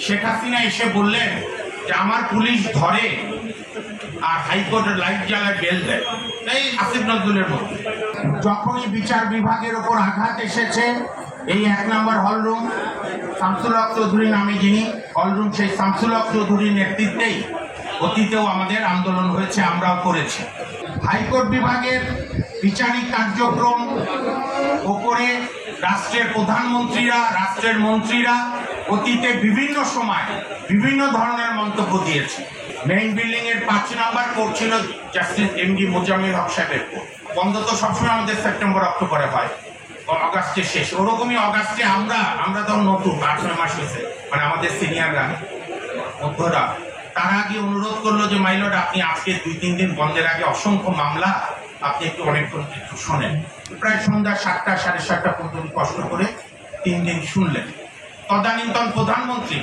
শেখ হাসিনা এসে বললেন যে আমার পুলিশ ধরে আর হাইকোর্টের লাইট জ্বালায় বেল দেয়, এই আসিফ নজরুলের মতো। যখনই বিচার বিভাগের ওপর আঘাত এসেছে, এই 1 নম্বর হলরুম শামসুল হক চৌধুরী নামে যিনি হলরুম, সেই শামসুল হক চৌধুরীর নেতৃত্বেই অতীতেও আমাদের আন্দোলন হয়েছে, আমরাও করেছি। হাইকোর্ট বিভাগের বিচারিক কার্যক্রম ওপরে রাষ্ট্রের প্রধানমন্ত্রীরা, রাষ্ট্রের মন্ত্রীরা অতীতে বিভিন্ন সময় বিভিন্ন ধরনের মন্তব্য দিয়েছে। মেইন বিল্ডিং এর 5 নম্বর কোর্ট ছিল জাস্টিস এমডি মোজাম্মেল হক সাহেবের কোর্ট। বন্ধ তো সবসময় আমাদের সেপ্টেম্বর অক্টোবরে হয়, অগাস্টের শেষ। ওরকমই অগাস্টে আমরা তখন নতুন 8-9 মাস হয়েছে, মানে আমাদের সিনিয়ররা মধ্যরা, তারা আগে অনুরোধ করলো যে মাইলট আপনি আজকে 2-3 দিন বন্ধের আগে অসংখ্য মামলা আপনি একটু অনেকক্ষণ একটু শোনেন। প্রায় সন্ধ্যা 7টা 7:30 পর্যন্ত কষ্ট করে 3 দিন শুনলেন। তদানীন্তন প্রধানমন্ত্রী,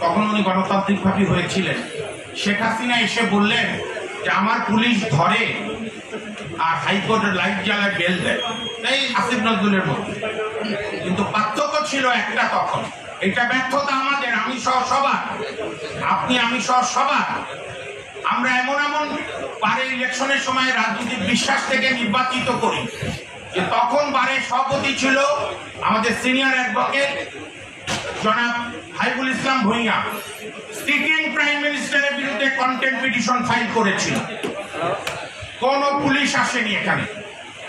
তখন উনি গণতান্ত্রিকভাবে হয়েছিলেন, শেখ হাসিনা এসে বললেন যে আমার পুলিশ ধরে আর হাইকোর্টের লাইট জ্বালায় বেল দেয়, এই আসিফ নজরুলের মতো। কিন্তু পার্থক্য ছিল একটা, তখন এটা ব্যর্থতা আমাদের, আমি সহ সবার, আপনি আমি সহ সবার। আমরা এমন বারের ইলেকশনের সময় রাজনৈতিক বিশ্বাস থেকে নির্বাচিত করি যে তখন বারের সভাপতি ছিল আমাদের সিনিয়র অ্যাডভোকেট জনাব হাইবুল ইসলাম ভূঁইয়া। সিটিং প্রাইম মিনিস্টারের বিরুদ্ধে কন্টেম্প পিটিশন ফাইল করেছিল, কোন পুলিশ আসেনি এখানে,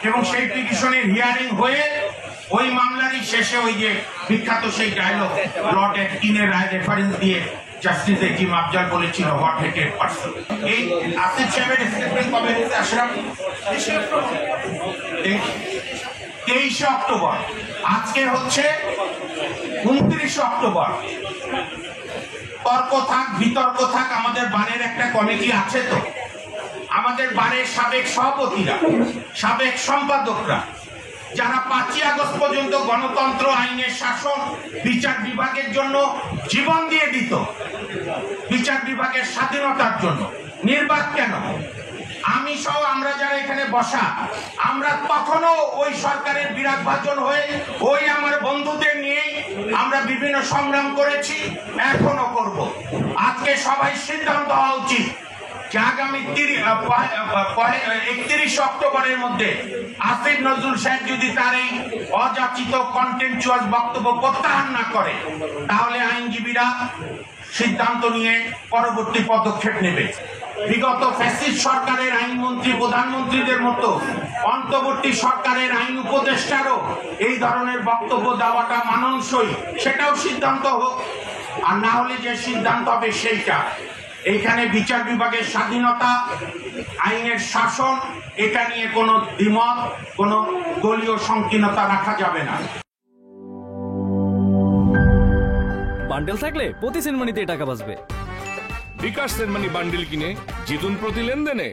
এবং সেই পিটিশনের হিয়ারিং হয়ে ওই মামলারই শেষে ওই যে বিখ্যাত সেই ডায়লগ লর্ড অ্যাটকিনের রায় রেফারেন্স দিয়ে জাস্টিস এজিম আফজাল বলেছিল হোয়াট হেটেড পারসন। এই আসিফ সাহেবের স্টেটমেন্ট কবে হয়েছে আশরাফ? 23 অক্টোবর। আজকে হচ্ছে 29 অক্টোবর। তর্ক থাক বিতর্ক থাক, আমাদের বারের একটা কমিটি আছে, তো আমাদের বারের সাবেক সভাপতিরা, সাবেক সম্পাদকরা, যারা 5ই আগস্ট পর্যন্ত গণতন্ত্র, আইনের শাসন, বিচার বিভাগের জন্য জীবন দিয়ে দিত, বিচার বিভাগের স্বাধীনতার জন্য, নির্বাক কেন, আমি সহ আমরা যারা এখানে বসা, আমরা কখনো ওই সরকারের বিরাট ভাজন হয়ে ওই আমার বন্ধুদের নিয়েই আমরা বিভিন্ন সংগ্রাম করেছি, এখনো করব। আজকে সবাই সিদ্ধান্ত হওয়া উচিত যে আগামী 31 অক্টোবরের মধ্যে আসিফ নজরুল সাহেব যদি তার এই অযাচিত কন্টেম্পচুয়াস বক্তব্য প্রত্যাহার না করে, তাহলে আইনজীবীরা সিদ্ধান্ত নিয়ে পরবর্তী পদক্ষেপ নেবে। বিগত ফ্যাসিস্ট সরকারের আইনমন্ত্রী, প্রধানমন্ত্রীদের মতো অন্তর্বর্তী সরকারের আইন উপদেষ্টারও এই ধরনের বক্তব্য দেওয়াটা মানানসই, সেটাও সিদ্ধান্ত হোক। আর না হলে যে সিদ্ধান্ত হবে সেইটা। এইখানে বিচার বিভাগের স্বাধীনতা, আইনের শাসন, এটা নিয়ে কোনো দ্বিমত, কোনো দলীয় সংকীর্ণতা রাখা যাবে না। বান্ডেল থাকলে প্রতি সেনমানিতে টাকা বাঁচবে। বিকাশ সেনমানি বান্ডেল কিনে জিতুন প্রতি লেনদেনে।